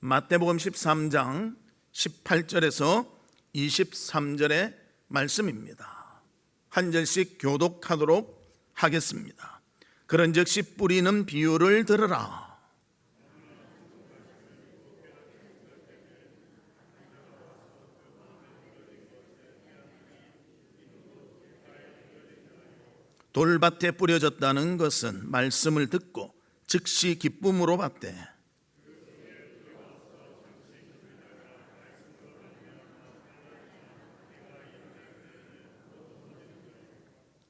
마태복음 13장 18절에서 23절의 말씀입니다. 한 절씩 교독하도록 하겠습니다. 그런즉 씨 뿌리는 비유를 들으라. 돌밭에 뿌려졌다는 것은 말씀을 듣고 즉시 기쁨으로 받되,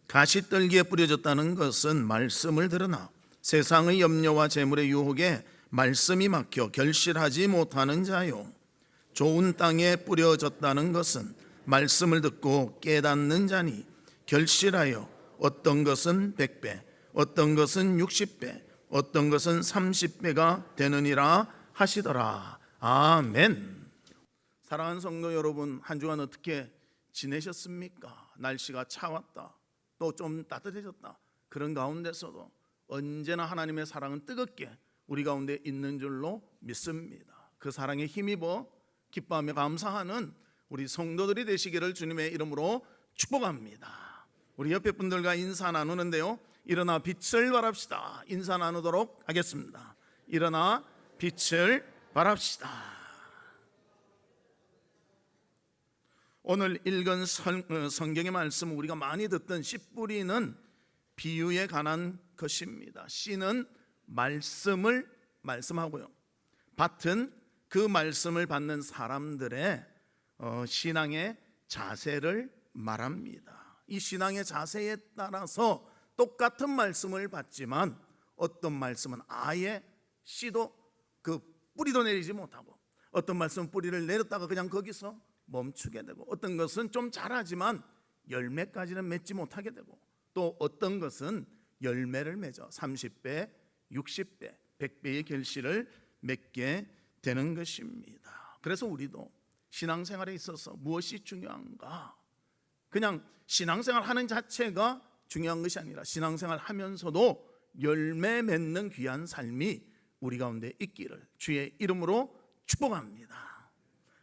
가시떨기에 뿌려졌다는 것은 말씀을 들으나 세상의 염려와 재물의 유혹에 말씀이 막혀 결실하지 못하는 자요. 좋은 땅에 뿌려졌다는 것은 말씀을 듣고 깨닫는 자니 결실하여 어떤 것은 100배, 어떤 것은 60배, 어떤 것은 30배가 되느니라 하시더라. 아멘. 사랑하는 성도 여러분, 한 주간 어떻게 지내셨습니까? 날씨가 차왔다, 또 좀 따뜻해졌다. 그런 가운데서도 언제나 하나님의 사랑은 뜨겁게 우리 가운데 있는 줄로 믿습니다. 그 사랑에 힘입어 기뻐하며 감사하는 우리 성도들이 되시기를 주님의 이름으로 축복합니다. 우리 옆에 분들과 인사 나누는데요, 일어나 빛을 발합시다. 인사 나누도록 하겠습니다. 일어나 빛을 발합시다. 오늘 읽은 성경의 말씀은 우리가 많이 듣던 씨 뿌리는 비유에 관한 것입니다. 씨는 말씀을 말씀하고요, 밭은 그 말씀을 받는 사람들의 신앙의 자세를 말합니다. 이 신앙의 자세에 따라서 똑같은 말씀을 받지만 어떤 말씀은 아예 씨도 그 뿌리도 내리지 못하고, 어떤 말씀은 뿌리를 내렸다가 그냥 거기서 멈추게 되고, 어떤 것은 좀 자라지만 열매까지는 맺지 못하게 되고, 또 어떤 것은 열매를 맺어 30배, 60배, 100배의 결실을 맺게 되는 것입니다. 그래서 우리도 신앙생활에 있어서 무엇이 중요한가? 그냥 신앙생활 하는 자체가 중요한 것이 아니라 신앙생활 하면서도 열매 맺는 귀한 삶이 우리 가운데 있기를 주의 이름으로 축복합니다.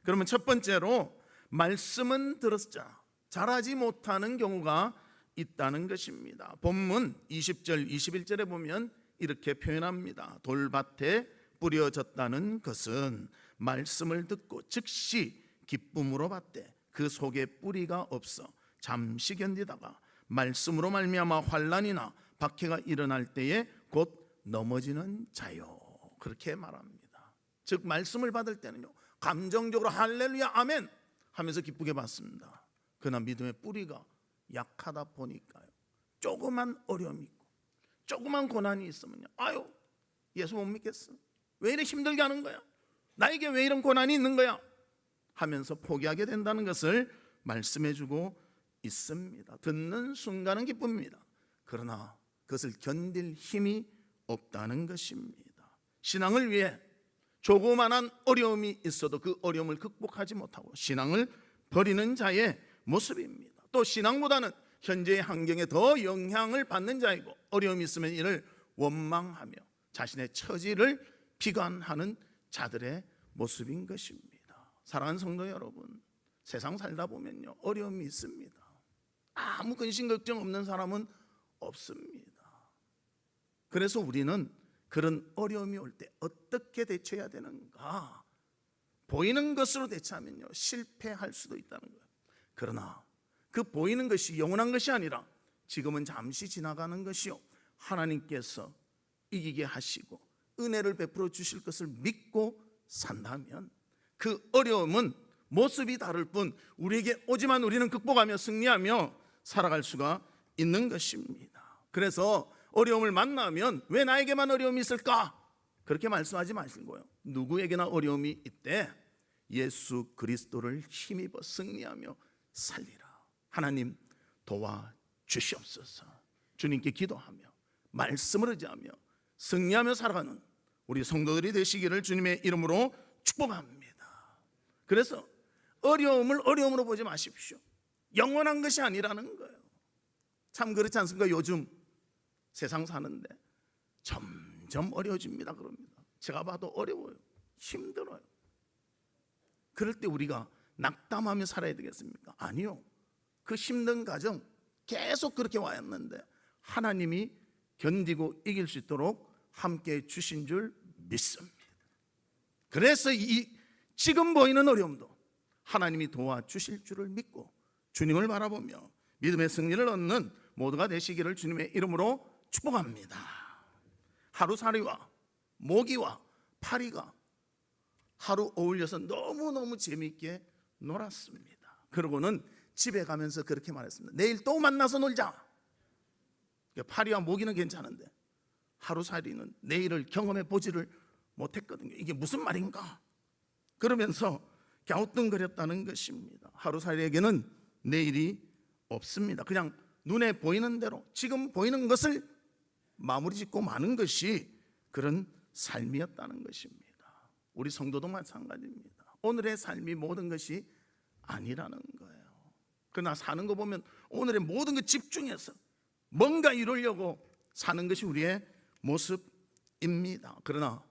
그러면 첫 번째로, 말씀은 들었자 자라지 못하는 경우가 있다는 것입니다. 본문 20절 21절에 보면 이렇게 표현합니다. 돌밭에 뿌려졌다는 것은 말씀을 듣고 즉시 기쁨으로 받되 그 속에 뿌리가 없어 잠시 견디다가 말씀으로 말미암아 환난이나 박해가 일어날 때에 곧 넘어지는 자요. 그렇게 말합니다. 즉 말씀을 받을 때는요, 감정적으로 할렐루야 아멘 하면서 기쁘게 받습니다. 그러나 믿음의 뿌리가 약하다 보니까요, 조그만 어려움이 있고 조그만 고난이 있으면요, 아유 예수 못 믿겠어, 왜 이렇게 힘들게 하는 거야, 나에게 왜 이런 고난이 있는 거야 하면서 포기하게 된다는 것을 말씀해주고 있습니다. 듣는 순간은 기쁩니다. 그러나 그것을 견딜 힘이 없다는 것입니다. 신앙을 위해 조그만한 어려움이 있어도 그 어려움을 극복하지 못하고 신앙을 버리는 자의 모습입니다. 또 신앙보다는 현재의 환경에 더 영향을 받는 자이고, 어려움이 있으면 이를 원망하며 자신의 처지를 비관하는 자들의 모습인 것입니다. 사랑하는 성도 여러분, 세상 살다 보면요, 어려움이 있습니다. 아무 근심 걱정 없는 사람은 없습니다. 그래서 우리는 그런 어려움이 올 때 어떻게 대처해야 되는가? 보이는 것으로 대처하면요, 실패할 수도 있다는 거예요. 그러나 그 보이는 것이 영원한 것이 아니라 지금은 잠시 지나가는 것이요, 하나님께서 이기게 하시고 은혜를 베풀어 주실 것을 믿고 산다면 그 어려움은 모습이 다를 뿐 우리에게 오지만 우리는 극복하며 승리하며 살아갈 수가 있는 것입니다. 그래서 어려움을 만나면 왜 나에게만 어려움이 있을까? 그렇게 말씀하지 마시고요, 누구에게나 어려움이 있대 예수 그리스도를 힘입어 승리하며 살리라. 하나님 도와주시옵소서. 주님께 기도하며 말씀을 의지하며 승리하며 살아가는 우리 성도들이 되시기를 주님의 이름으로 축복합니다. 그래서 어려움을 어려움으로 보지 마십시오. 영원한 것이 아니라는 거예요. 참 그렇지 않습니까? 요즘 세상 사는데 점점 어려워집니다. 그럽니다. 제가 봐도 어려워요. 힘들어요. 그럴 때 우리가 낙담하며 살아야 되겠습니까? 아니요. 그 힘든 과정 계속 그렇게 왔는데 하나님이 견디고 이길 수 있도록 함께 주신 줄 믿습니다. 그래서 이 지금 보이는 어려움도 하나님이 도와주실 줄을 믿고 주님을 바라보며 믿음의 승리를 얻는 모두가 되시기를 주님의 이름으로 축복합니다. 하루살이와 모기와 파리가 하루 어울려서 너무너무 재미있게 놀았습니다. 그러고는 집에 가면서 그렇게 말했습니다. 내일 또 만나서 놀자. 파리와 모기는 괜찮은데 하루살이는 내일을 경험해 보지를 못했거든요. 이게 무슨 말인가? 그러면서 갸우뚱거렸다는 것입니다. 하루살이에게는 내일이 없습니다. 그냥 눈에 보이는 대로 지금 보이는 것을 마무리 짓고 마는 것이 그런 삶이었다는 것입니다. 우리 성도도 마찬가지입니다. 오늘의 삶이 모든 것이 아니라는 거예요. 그러나 사는 거 보면 오늘의 모든 것 집중해서 뭔가 이루려고 사는 것이 우리의 모습입니다. 그러나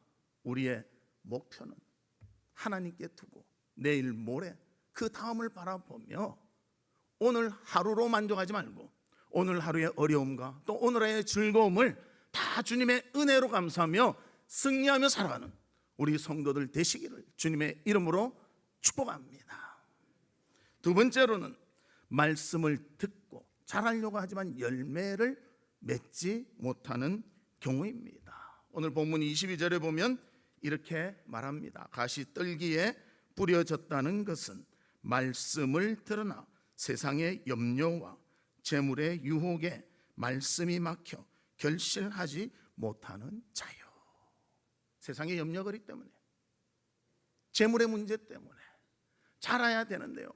우리의 목표는 하나님께 두고 내일 모레 그 다음을 바라보며 오늘 하루로 만족하지 말고 오늘 하루의 어려움과 또 오늘 하루의 즐거움을 다 주님의 은혜로 감사하며 승리하며 살아가는 우리 성도들 되시기를 주님의 이름으로 축복합니다. 두 번째로는 말씀을 듣고 잘하려고 하지만 열매를 맺지 못하는 경우입니다. 오늘 본문 22절에 보면 이렇게 말합니다. 가시떨기에 뿌려졌다는 것은 말씀을 들으나 세상의 염려와 재물의 유혹에 말씀이 막혀 결실하지 못하는 자요. 세상의 염려거리 때문에, 재물의 문제 때문에 자라야 되는데요,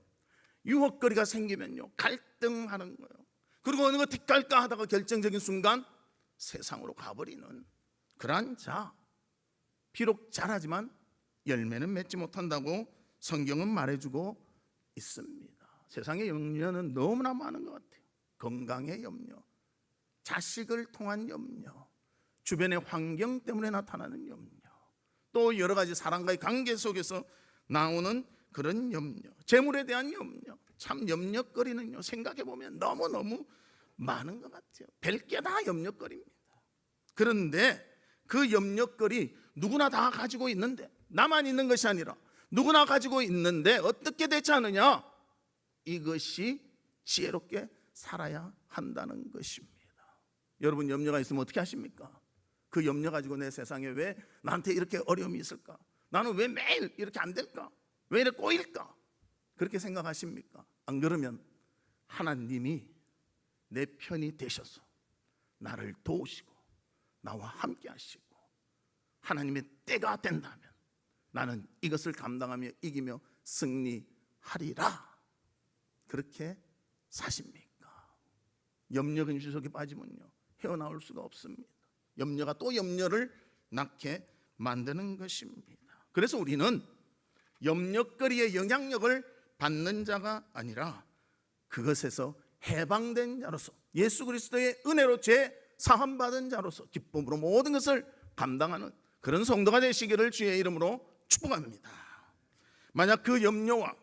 유혹거리가 생기면요 갈등하는 거예요. 그리고 어느 거 택할까 하다가 결정적인 순간 세상으로 가버리는 그러한 자, 비록 잘하지만 열매는 맺지 못한다고 성경은 말해주고 있습니다. 세상의 염려는 너무나 많은 것 같아요. 건강의 염려, 자식을 통한 염려, 주변의 환경 때문에 나타나는 염려, 또 여러 가지 사람과의 관계 속에서 나오는 그런 염려, 재물에 대한 염려, 참 염려거리는요 생각해보면 너무너무 많은 것 같아요. 별게 다 염려거리입니다. 그런데 그 염려거리 누구나 다 가지고 있는데, 나만 있는 것이 아니라 누구나 가지고 있는데 어떻게 대처하느냐? 이것이 지혜롭게 살아야 한다는 것입니다. 여러분 염려가 있으면 어떻게 하십니까? 그 염려 가지고 내 세상에 왜 나한테 이렇게 어려움이 있을까? 나는 왜 매일 이렇게 안 될까? 왜 이렇게 꼬일까? 그렇게 생각하십니까? 안 그러면 하나님이 내 편이 되셔서 나를 도우시고 나와 함께 하시고 하나님의 때가 된다면 나는 이것을 감당하며 이기며 승리하리라. 그렇게 사십니까? 염려 근심 속에 빠지면요 헤어나올 수가 없습니다. 염려가 또 염려를 낳게 만드는 것입니다. 그래서 우리는 염려거리의 영향력을 받는 자가 아니라 그것에서 해방된 자로서 예수 그리스도의 은혜로 죄 사함 받은 자로서 기쁨으로 모든 것을 감당하는 그런 성도가 되시기를 주의 이름으로 축복합니다. 만약 그 염려와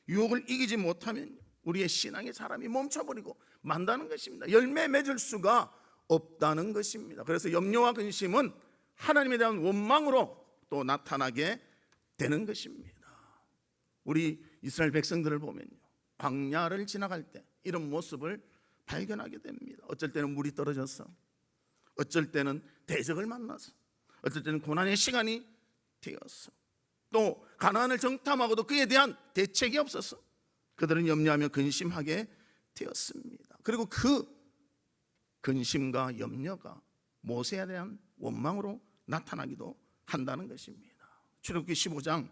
유혹을 이기지 못하면 우리의 신앙의 사람이 멈춰버리고 만다는 것입니다. 열매 맺을 수가 없다는 것입니다. 그래서 염려와 근심은 하나님에 대한 원망으로 또 나타나게 되는 것입니다. 우리 이스라엘 백성들을 보면요 광야를 지나갈 때 이런 모습을 발견하게 됩니다. 어쩔 때는 물이 떨어져서, 어쩔 때는 대적을 만나서, 어쩔 때는 고난의 시간이 되어서, 또 가나안을 정탐하고도 그에 대한 대책이 없어서 그들은 염려하며 근심하게 되었습니다. 그리고 그 근심과 염려가 모세에 대한 원망으로 나타나기도 한다는 것입니다. 출애굽기 15장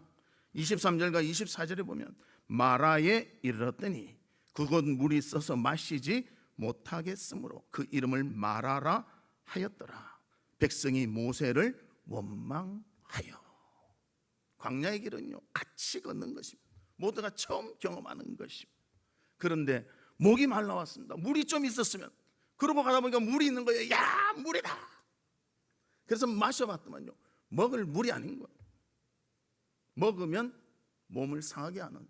23절과 24절에 보면 마라에 이르렀더니 그곳 물이 써서 마시지 못하겠으므로 그 이름을 마라라 하였더라. 백성이 모세를 원망하여. 광야의 길은요 같이 걷는 것입니다. 모두가 처음 경험하는 것입니다. 그런데 목이 말라왔습니다. 물이 좀 있었으면, 그러고 가다 보니까 물이 있는 거예요. 야, 물이다. 그래서 마셔봤더만요 먹을 물이 아닌 거예요. 먹으면 몸을 상하게 하는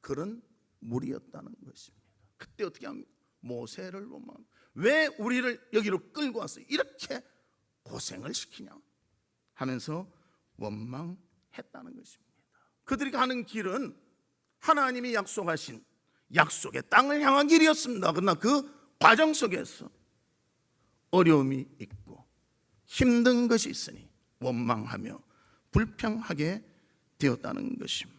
그런 물이었다는 것입니다. 그때 어떻게 합니까? 모세를 원망. 왜 우리를 여기로 끌고 와서 이렇게 고생을 시키냐 하면서 원망했다는 것입니다. 그들이 가는 길은 하나님이 약속하신 약속의 땅을 향한 길이었습니다. 그러나 그 과정 속에서 어려움이 있고 힘든 것이 있으니 원망하며 불평하게 되었다는 것입니다.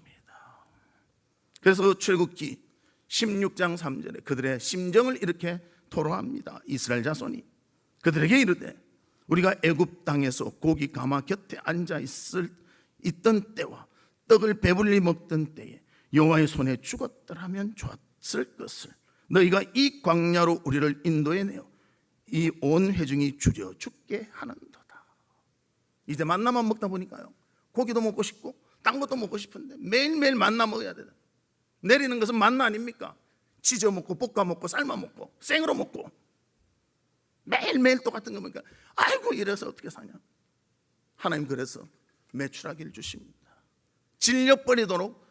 그래서 출애굽기 16장 3절에 그들의 심정을 이렇게 토로합니다. 이스라엘 자손이 그들에게 이르되 우리가 애굽 땅에서 고기 가마 곁에 앉아 있던 때와 떡을 배불리 먹던 때에 여호와의 손에 죽었더라면 좋았을 것을 너희가 이 광야로 우리를 인도해내어 이 온 회중이 줄여 죽게 하는도다. 이제 만나만 먹다 보니까요, 고기도 먹고 싶고 딴 것도 먹고 싶은데 매일매일 만나 먹어야 되다. 내리는 것은 만나 아닙니까? 찢어 먹고 볶아 먹고 삶아 먹고 생으로 먹고 매일매일 똑같은 거 보니까 아이고 이래서 어떻게 사냐. 하나님 그래서 메추라기를 주십니다. 질려버리도록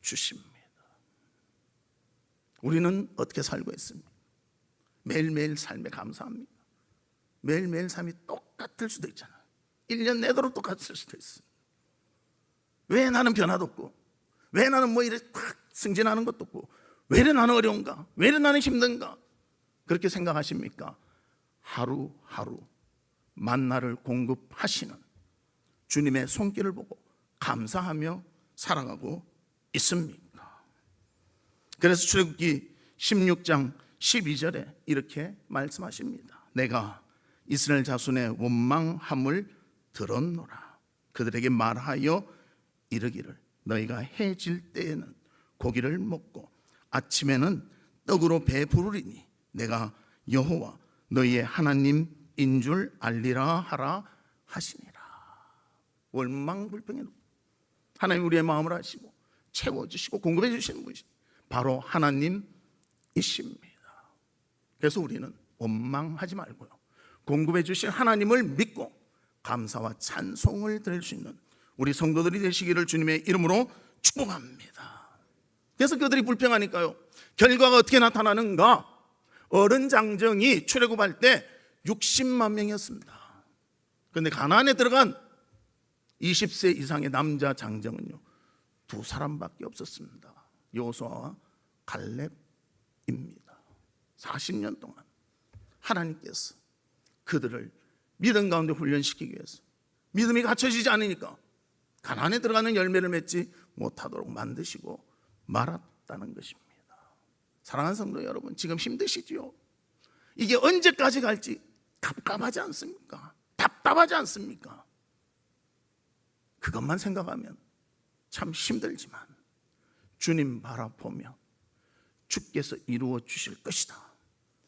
주십니다. 우리는 어떻게 살고 있습니까? 매일매일 삶에 감사합니다. 매일매일 삶이 똑같을 수도 있잖아요. 1년 내도록 똑같을 수도 있어요. 왜 나는 변화도 없고, 왜 나는 뭐 이렇게 확 승진하는 것도 없고, 왜 이래 나는 어려운가, 왜 이래 나는 힘든가, 그렇게 생각하십니까? 하루하루 만나를 공급하시는 주님의 손길을 보고 감사하며 살아가고 있습니까? 그래서 출애굽기 16장 12절에 이렇게 말씀하십니다. 내가 이스라엘 자손의 원망함을 들었노라. 그들에게 말하여 이르기를 너희가 해질 때에는 고기를 먹고 아침에는 떡으로 배부르리니 내가 여호와 너희의 하나님인 줄 알리라 하라 하시니라. 원망불평해 하나님 우리의 마음을 아시고 채워주시고 공급해 주시는 분이 바로 하나님이십니다. 그래서 우리는 원망하지 말고요, 공급해 주실 하나님을 믿고 감사와 찬송을 드릴 수 있는 우리 성도들이 되시기를 주님의 이름으로 축복합니다. 그래서 그들이 불평하니까요, 결과가 어떻게 나타나는가? 어른 장정이 출애굽할 때 60만 명이었습니다. 그런데 가나안에 들어간 20세 이상의 남자 장정은요 2사람밖에 없었습니다. 여호수아와 갈렙입니다. 40년 동안 하나님께서 그들을 믿음 가운데 훈련시키기 위해서 믿음이 갖춰지지 않으니까 가나안에 들어가는 열매를 맺지 못하도록 만드시고 말았다는 것입니다. 사랑하는 성도 여러분, 지금 힘드시지요? 이게 언제까지 갈지 갑갑하지 않습니까? 답답하지 않습니까? 그것만 생각하면 참 힘들지만 주님 바라보며 주께서 이루어 주실 것이다,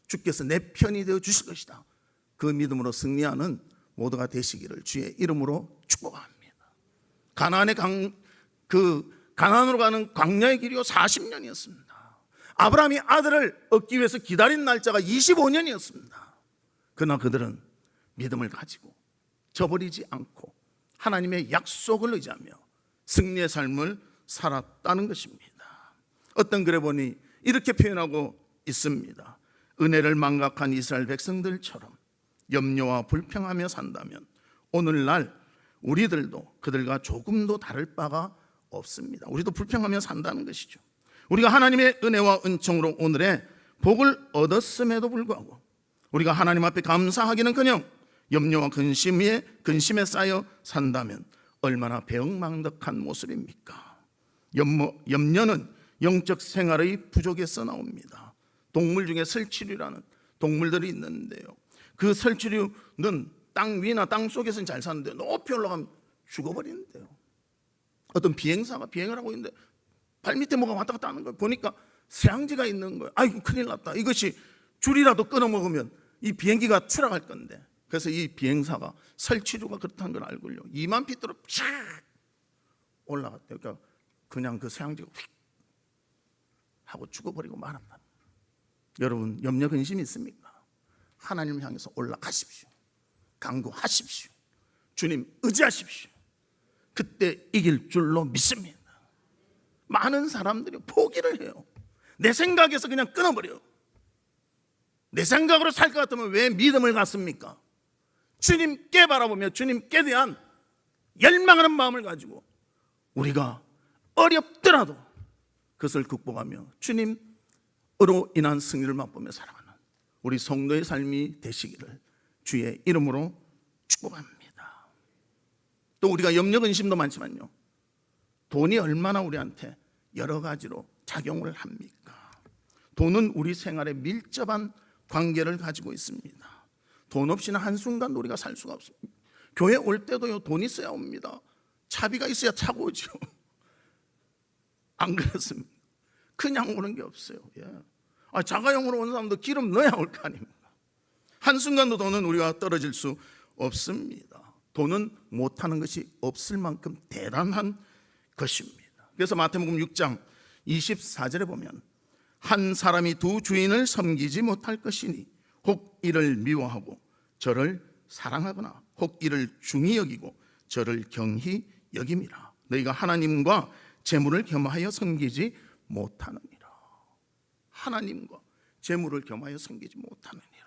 주께서 내 편이 되어 주실 것이다, 그 믿음으로 승리하는 모두가 되시기를 주의 이름으로 축복합니다. 가나안으로 가는 광야의 길이요 40년이었습니다. 아브라함이 아들을 얻기 위해서 기다린 날짜가 25년이었습니다. 그러나 그들은 믿음을 가지고 저버리지 않고 하나님의 약속을 의지하며 승리의 삶을 살았다는 것입니다. 어떤 글에 보니 이렇게 표현하고 있습니다. 은혜를 망각한 이스라엘 백성들처럼 염려와 불평하며 산다면 오늘날 우리들도 그들과 조금도 다를 바가 없습니다. 우리도 불평하며 산다는 것이죠. 우리가 하나님의 은혜와 은총으로 오늘의 복을 얻었음에도 불구하고 우리가 하나님 앞에 감사하기는커녕 염려와 근심에 쌓여 산다면 얼마나 배은망덕한 모습입니까? 염려는 영적 생활의 부족에서 나옵니다. 동물 중에 설치류라는 동물들이 있는데요, 그 설치류는 땅 위나 땅 속에서는 잘 사는데 높이 올라가면 죽어버리는데요. 어떤 비행사가 비행을 하고 있는데 발밑에 뭐가 왔다 갔다 하는 거예요. 보니까 새앙지가 있는 거예요. 아이고 큰일 났다, 이것이 줄이라도 끊어 먹으면 이 비행기가 추락할 건데, 그래서 이 비행사가 설치류가 그렇다는 걸 알고요 2만 피트로 쫙 올라갔대요. 그러니까 그냥 그 새앙지가 휙 하고 죽어버리고 말았다. 여러분, 염려 근심이 있습니까? 하나님을 향해서 올라가십시오. 간구하십시오. 주님 의지하십시오. 그때 이길 줄로 믿습니다. 많은 사람들이 포기를 해요. 내 생각에서 그냥 끊어버려요. 내 생각으로 살 것 같으면 왜 믿음을 갖습니까? 주님께 바라보며 주님께 대한 열망하는 마음을 가지고 우리가 어렵더라도 그것을 극복하며 주님으로 인한 승리를 맛보며 살아가는 우리 성도의 삶이 되시기를 주의 이름으로 축복합니다. 또 우리가 염려 근심도 많지만요, 돈이 얼마나 우리한테 여러 가지로 작용을 합니까? 돈은 우리 생활에 밀접한 관계를 가지고 있습니다. 돈 없이는 한순간도 우리가 살 수가 없습니다. 교회 올 때도요, 돈 있어야 옵니다. 차비가 있어야 차고 오죠. 안 그렇습니까? 그냥 오는 게 없어요. 예. 자가용으로 온 사람도 기름 넣어야 올 거 아닙니까? 한순간도 돈은 우리가 떨어질 수 없습니다. 돈은 못하는 것이 없을 만큼 대단한 것입니다. 그래서 마태복음 6장 24절에 보면 한 사람이 두 주인을 섬기지 못할 것이니 혹 이를 미워하고 저를 사랑하거나 혹 이를 중히 여기고 저를 경히 여김이라. 너희가 하나님과 재물을 겸하여 섬기지 못하느니라. 하나님과 재물을 겸하여 섬기지 못하느니라.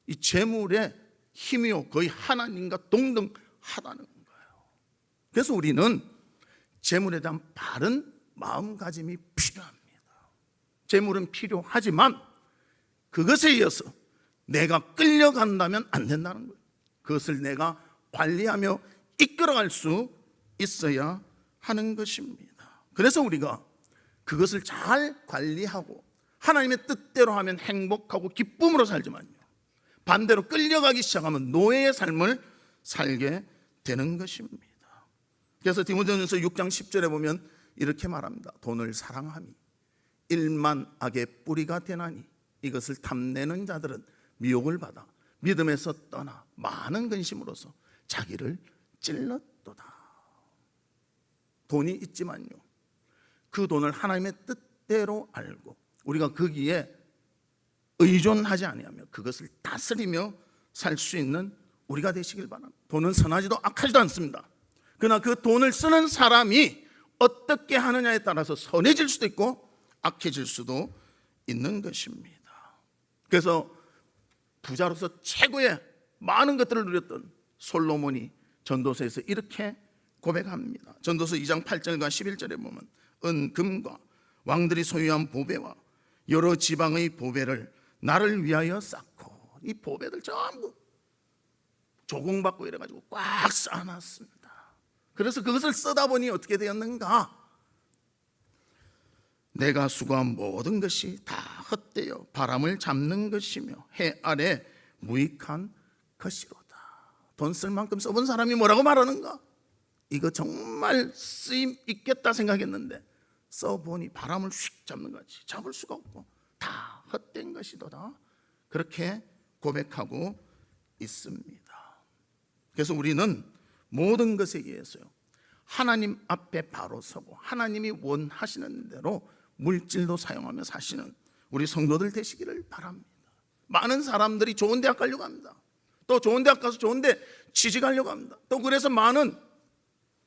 이 재물의 힘이요 거의 하나님과 동등하다는 거예요. 그래서 우리는 재물에 대한 바른 마음가짐이 필요합니다. 재물은 필요하지만 그것에 이어서 내가 끌려간다면 안 된다는 거예요. 그것을 내가 관리하며 이끌어갈 수 있어야 하는 것입니다. 그래서 우리가 그것을 잘 관리하고 하나님의 뜻대로 하면 행복하고 기쁨으로 살지만요, 반대로 끌려가기 시작하면 노예의 삶을 살게 되는 것입니다. 그래서 디모데전서 6장 10절에 보면 이렇게 말합니다. 돈을 사랑함이 일만 악의 뿌리가 되나니 이것을 탐내는 자들은 미혹을 받아 믿음에서 떠나 많은 근심으로서 자기를 찔렀도다. 돈이 있지만요, 그 돈을 하나님의 뜻대로 알고 우리가 거기에 의존하지 아니하며 그것을 다스리며 살 수 있는 우리가 되시길 바랍니다. 돈은 선하지도 악하지도 않습니다. 그러나 그 돈을 쓰는 사람이 어떻게 하느냐에 따라서 선해질 수도 있고 악해질 수도 있는 것입니다. 그래서 부자로서 최고의 많은 것들을 누렸던 솔로몬이 전도서에서 이렇게 고백합니다. 전도서 2장 8절과 11절에 보면 은, 금과 왕들이 소유한 보배와 여러 지방의 보배를 나를 위하여 쌓고, 이 보배들 전부 조공받고 이래가지고 꽉 쌓아놨습니다. 그래서 그것을 쓰다 보니 어떻게 되었는가? 내가 수고한 모든 것이 다 헛되어 바람을 잡는 것이며 해 아래 무익한 것이로다. 돈 쓸 만큼 써본 사람이 뭐라고 말하는가? 이거 정말 쓰임 있겠다 생각했는데 써보니 바람을 휙 잡는 거지. 잡을 수가 없고 다 헛된 것이도다. 그렇게 고백하고 있습니다. 그래서 우리는 모든 것에 의해서요, 하나님 앞에 바로 서고 하나님이 원하시는 대로 물질도 사용하며 사시는 우리 성도들 되시기를 바랍니다. 많은 사람들이 좋은 대학 가려고 합니다. 또 좋은 대학 가서 좋은 데 취직하려고 합니다. 또 그래서 많은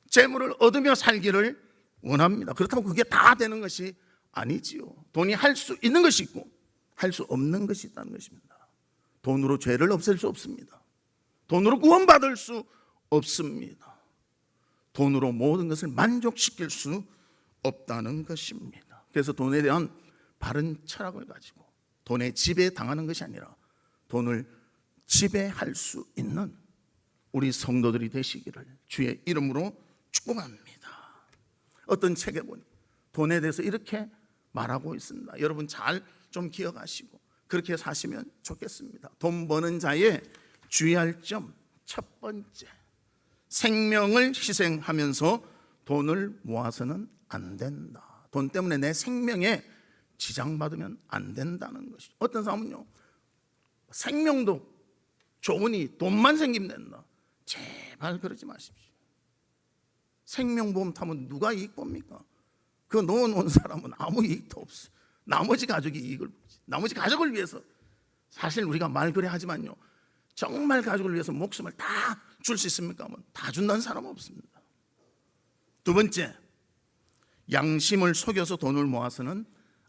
재물을 얻으며 살기를 원합니다. 그렇다고 그게 다 되는 것이 아니지요. 돈이 할 수 있는 것이 있고 할 수 없는 것이 있다는 것입니다. 돈으로 죄를 없앨 수 없습니다. 돈으로 구원받을 수 없습니다. 돈으로 모든 것을 만족시킬 수 없다는 것입니다. 그래서 돈에 대한 바른 철학을 가지고 돈에 지배당하는 것이 아니라 돈을 지배할 수 있는 우리 성도들이 되시기를 주의 이름으로 축복합니다. 어떤 책에 보니 돈에 대해서 이렇게 말하고 있습니다. 여러분 잘 좀 기억하시고 그렇게 사시면 좋겠습니다. 돈 버는 자의 주의할 점 첫 번째, 생명을 희생하면서 돈을 모아서는 안 된다. 돈 때문에 내 생명에 지장받으면 안 된다는 것이죠. 어떤 사람은요, 생명도 좋으니 돈만 생기면 된다. 제발 그러지 마십시오. 생명보험 타면 누가 이익 봅니까? 그거 넣어놓은 사람은 아무 이익도 없어요. 나머지 가족이 이익을 보지. 나머지 가족을 위해서, 사실 우리가 말 그래 하지만요, 정말 가족을 위해서 목숨을 다 줄 수 있습니까? 다 준다는 사람은 없습니다. 두 번째, 양심을 속여서 돈을 모아서는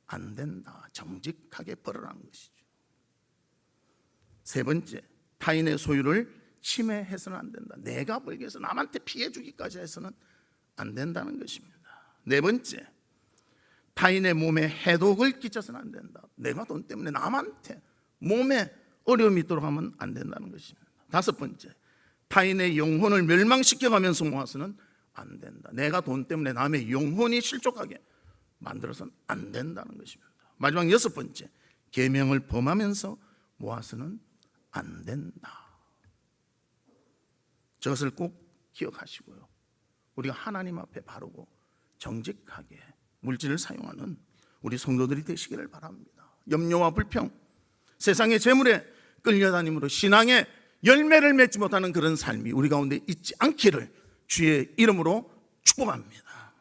안 된다. 정직하게 벌어라는 것이죠. 세 번째, 타인의 소유를 침해해서는 안 된다. 내가 벌기 위해서 남한테 피해 주기까지 해서는 안 된다는 것입니다. 네 번째, 타인의 몸에 해독을 끼쳐서는 안 된다. 내가 돈 때문에 남한테 몸에 어려움이 있도록 하면 안 된다는 것입니다. 다섯 번째, 타인의 영혼을 멸망시켜가면서 모아서는 안 된다. 내가 돈 때문에 남의 영혼이 실족하게 만들어서는 안 된다는 것입니다. 마지막 여섯 번째, 계명을 범하면서 모아서는 안 된다. 저것을 꼭 기억하시고요. 우리가 하나님 앞에 바르고 정직하게 물질을 사용하는 우리 성도들이 되시기를 바랍니다. 염려와 불평, 세상의 재물에 끌려다님으로 신앙의 열매를 맺지 못하는 그런 삶이 우리 가운데 있지 않기를 주의 이름으로 축복합니다.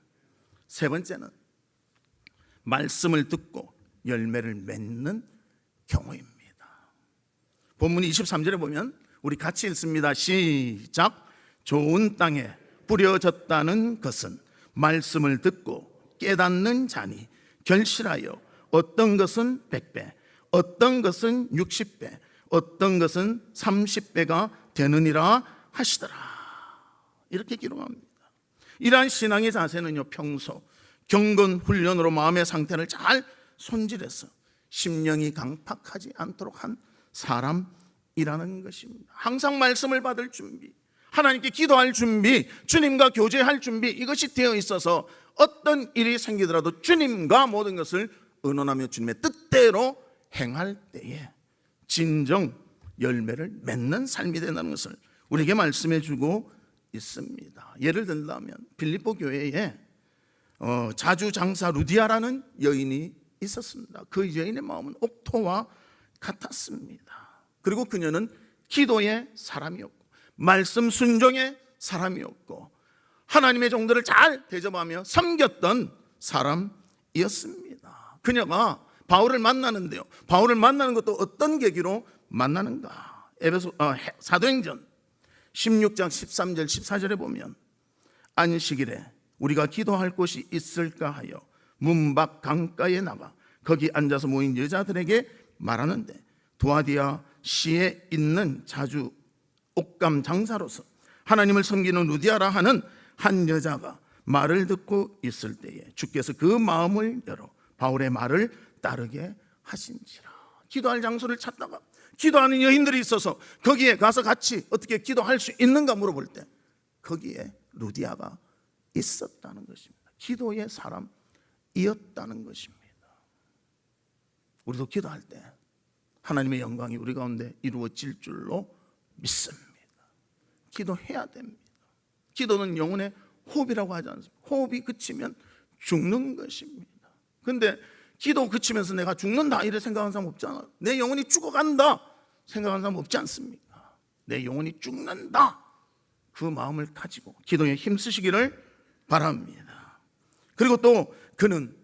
세 번째는 말씀을 듣고 열매를 맺는 경우입니다. 본문 23절에 보면 우리 같이 읽습니다. 시작. 좋은 땅에 뿌려졌다는 것은 말씀을 듣고 깨닫는 자니 결실하여 어떤 것은 100배, 어떤 것은 60배, 어떤 것은 30배가 되느니라 하시더라. 이렇게 기록합니다. 이러한 신앙의 자세는요, 평소 경건 훈련으로 마음의 상태를 잘 손질해서 심령이 강팍하지 않도록 한 사람이라는 것입니다. 항상 말씀을 받을 준비, 하나님께 기도할 준비, 주님과 교제할 준비, 이것이 되어 있어서 어떤 일이 생기더라도 주님과 모든 것을 의논하며 주님의 뜻대로 행할 때에 진정 열매를 맺는 삶이 된다는 것을 우리에게 말씀해 주고 있습니다. 예를 들자면 빌립보 교회에 자주장사 루디아라는 여인이 있었습니다. 그 여인의 마음은 옥토와 같았습니다. 그리고 그녀는 기도의 사람이었고 말씀 순종의 사람이었고 하나님의 종들을 잘 대접하며 섬겼던 사람이었습니다. 그녀가 바울을 만나는데요, 바울을 만나는 것도 어떤 계기로 만나는가? 사도행전 16장 13절 14절에 보면 안식일에 우리가 기도할 곳이 있을까 하여 문 밖 강가에 나가 거기 앉아서 모인 여자들에게 말하는데 두아디아 시에 있는 자주 옥감 장사로서 하나님을 섬기는 루디아라 하는 한 여자가 말을 듣고 있을 때에 주께서 그 마음을 열어 바울의 말을 따르게 하신지라. 기도할 장소를 찾다가 기도하는 여인들이 있어서 거기에 가서 같이 어떻게 기도할 수 있는가 물어볼 때 거기에 루디아가 있었다는 것입니다. 기도의 사람이었다는 것입니다. 우리도 기도할 때 하나님의 영광이 우리 가운데 이루어질 줄로 믿습니다. 기도해야 됩니다. 기도는 영혼의 호흡이라고 하지 않습니까? 호흡이 그치면 죽는 것입니다. 그런데 기도 그치면서 내가 죽는다 이래 생각하는 사람 없잖아요. 내 영혼이 죽어간다 생각하는 사람 없지 않습니까? 내 영혼이 죽는다, 그 마음을 가지고 기도에 힘쓰시기를 바랍니다. 그리고 또 그는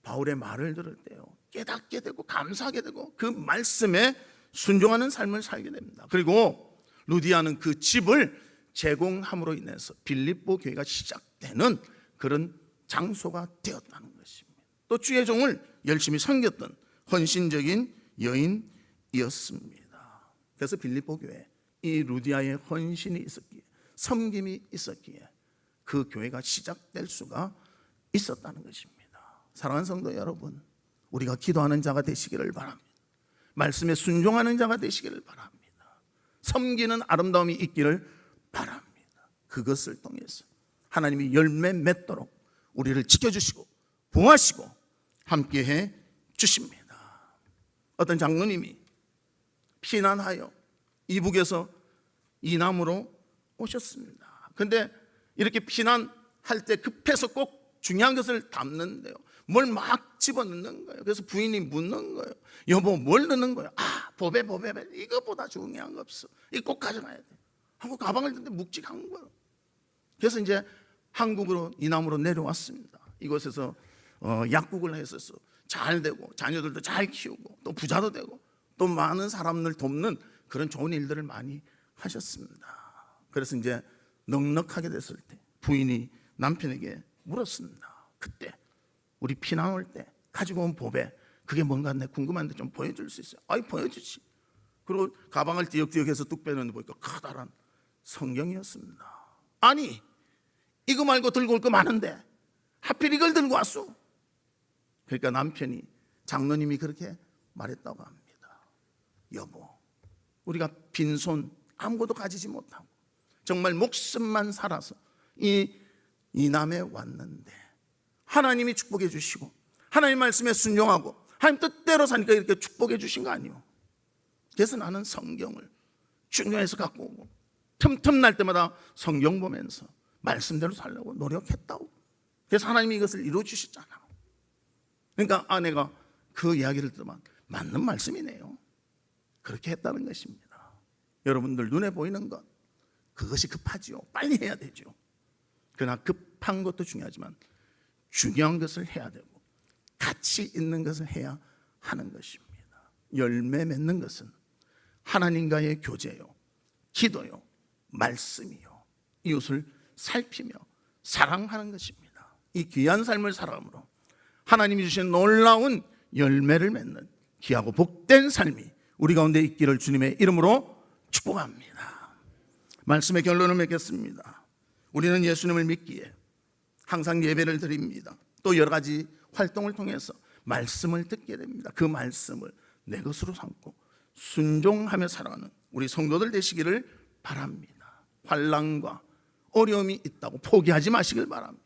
바울의 말을 들을 때요 깨닫게 되고 감사하게 되고 그 말씀에 순종하는 삶을 살게 됩니다. 그리고 루디아는 그 집을 제공함으로 인해서 빌립보 교회가 시작되는 그런 장소가 되었다는 것입니다. 또 주의 종을 열심히 섬겼던 헌신적인 여인이었습니다. 그래서 빌립보 교회 이 루디아의 헌신이 있었기에 섬김이 있었기에 그 교회가 시작될 수가 있었다는 것입니다. 사랑하는 성도 여러분, 우리가 기도하는 자가 되시기를 바랍니다. 말씀에 순종하는 자가 되시기를 바랍니다. 섬기는 아름다움이 있기를 바랍니다. 그것을 통해서 하나님이 열매 맺도록 우리를 지켜주시고 보호하시고 함께해 주십니다. 어떤 장로님이 피난하여 이북에서 이남으로 오셨습니다. 그런데 이렇게 피난할 때 급해서 꼭 중요한 것을 담는데요 뭘 막 집어넣는 거예요. 그래서 부인이 묻는 거예요. 여보 뭘 넣는 거예요? 보배 이거보다 중요한 거 없어. 이거 꼭 가져가야 돼 하고 가방을 듣는데 묵직한 거예요. 그래서 이제 한국으로 이남으로 내려왔습니다. 이곳에서 약국을 했었어. 잘 되고 자녀들도 잘 키우고 또 부자도 되고 또 많은 사람들 돕는 그런 좋은 일들을 많이 하셨습니다. 그래서 이제 넉넉하게 됐을 때 부인이 남편에게 물었습니다. 그때 우리 피난 올 때 가지고 온 보배, 그게 뭔가 내 궁금한데 좀 보여줄 수 있어요? 아이, 보여주지. 그리고 가방을 띄역띄역해서 뚝 빼는데 보니까 커다란 성경이었습니다. 아니, 이거 말고 들고 올 거 많은데 하필 이걸 들고 왔어. 그러니까 남편이, 장로님이 그렇게 말했다고 합니다. 여보, 우리가 빈손 아무것도 가지지 못하고 정말 목숨만 살아서 이 남에 왔는데 하나님이 축복해 주시고 하나님 말씀에 순종하고 하나님 뜻대로 사니까 이렇게 축복해 주신 거 아니에요. 그래서 나는 성경을 중요해서 갖고 오고 틈틈 날 때마다 성경 보면서 말씀대로 살려고 노력했다고. 그래서 하나님이 이것을 이루어 주셨잖아. 그러니까 아내가 그 이야기를 들으면 맞는 말씀이네요. 그렇게 했다는 것입니다. 여러분들 눈에 보이는 것, 그것이 급하지요. 빨리 해야 되죠. 그러나 급한 것도 중요하지만 중요한 것을 해야 되고 가치 있는 것을 해야 하는 것입니다. 열매 맺는 것은 하나님과의 교제요, 기도요, 말씀이요, 이웃을 살피며 사랑하는 것입니다. 이 귀한 삶을 살아감으로 하나님이 주신 놀라운 열매를 맺는 귀하고 복된 삶이 우리 가운데 있기를 주님의 이름으로 축복합니다. 말씀의 결론을 맺겠습니다. 우리는 예수님을 믿기에 항상 예배를 드립니다. 또 여러 가지 활동을 통해서 말씀을 듣게 됩니다. 그 말씀을 내 것으로 삼고 순종하며 살아가는 우리 성도들 되시기를 바랍니다. 환난과 어려움이 있다고 포기하지 마시길 바랍니다.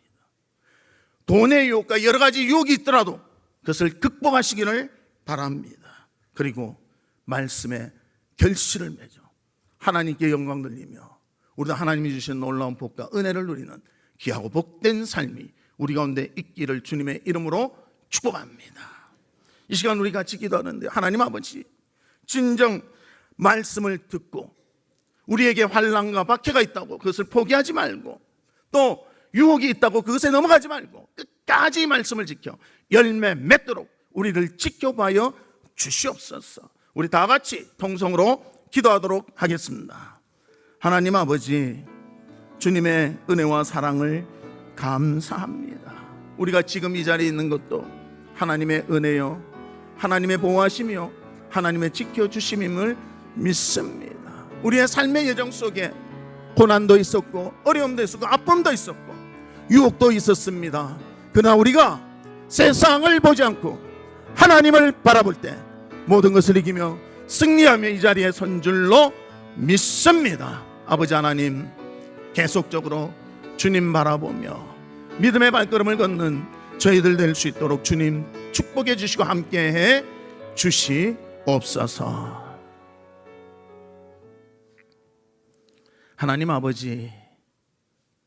돈의 유혹과 여러 가지 유혹이 있더라도 그것을 극복하시기를 바랍니다. 그리고 말씀에 결실을 맺어 하나님께 영광 돌리며 우리도 하나님이 주신 놀라운 복과 은혜를 누리는 귀하고 복된 삶이 우리 가운데 있기를 주님의 이름으로 축복합니다. 이 시간 우리 같이 기도하는데, 하나님 아버지, 진정 말씀을 듣고 우리에게 환난과 박해가 있다고 그것을 포기하지 말고, 또 유혹이 있다고 그것에 넘어가지 말고 끝까지 말씀을 지켜 열매 맺도록 우리를 지켜봐여 주시옵소서. 우리 다 같이 통성으로 기도하도록 하겠습니다. 하나님 아버지, 주님의 은혜와 사랑을 감사합니다. 우리가 지금 이 자리에 있는 것도 하나님의 은혜요, 하나님의 보호하심이요, 하나님의 지켜주심임을 믿습니다. 우리의 삶의 여정 속에 고난도 있었고 어려움도 있었고 아픔도 있었고 유혹도 있었습니다. 그러나 우리가 세상을 보지 않고 하나님을 바라볼 때 모든 것을 이기며 승리하며 이 자리에 선 줄로 믿습니다. 아버지 하나님, 계속적으로 주님 바라보며 믿음의 발걸음을 걷는 저희들 될 수 있도록 주님 축복해 주시고 함께해 주시옵소서. 하나님 아버지,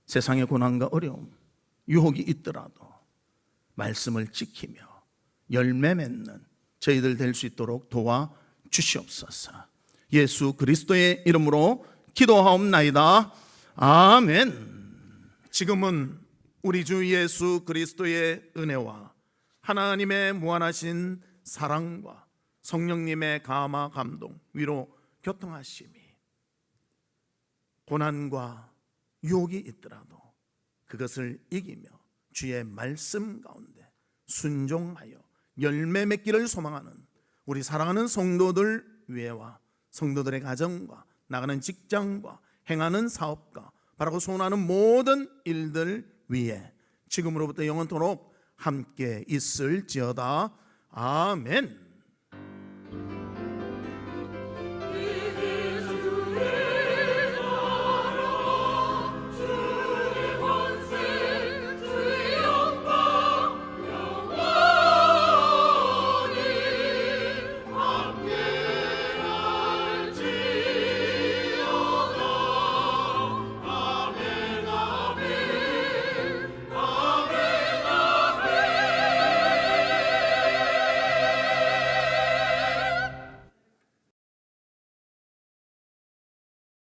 세상의 고난과 어려움, 유혹이 있더라도 말씀을 지키며 열매 맺는 저희들 될 수 있도록 도와 주시옵소서. 예수 그리스도의 이름으로 기도하옵나이다. 아멘. 지금은 우리 주 예수 그리스도의 은혜와 하나님의 무한하신 사랑과 성령님의 감화 감동 위로 교통하심이 고난과 유혹이 있더라도 그것을 이기며 주의 말씀 가운데 순종하여 열매 맺기를 소망하는 우리 사랑하는 성도들 위에와 성도들의 가정과 나가는 직장과 행하는 사업과 바라고 소원하는 모든 일들 위에 지금으로부터 영원토록 함께 있을지어다. 아멘.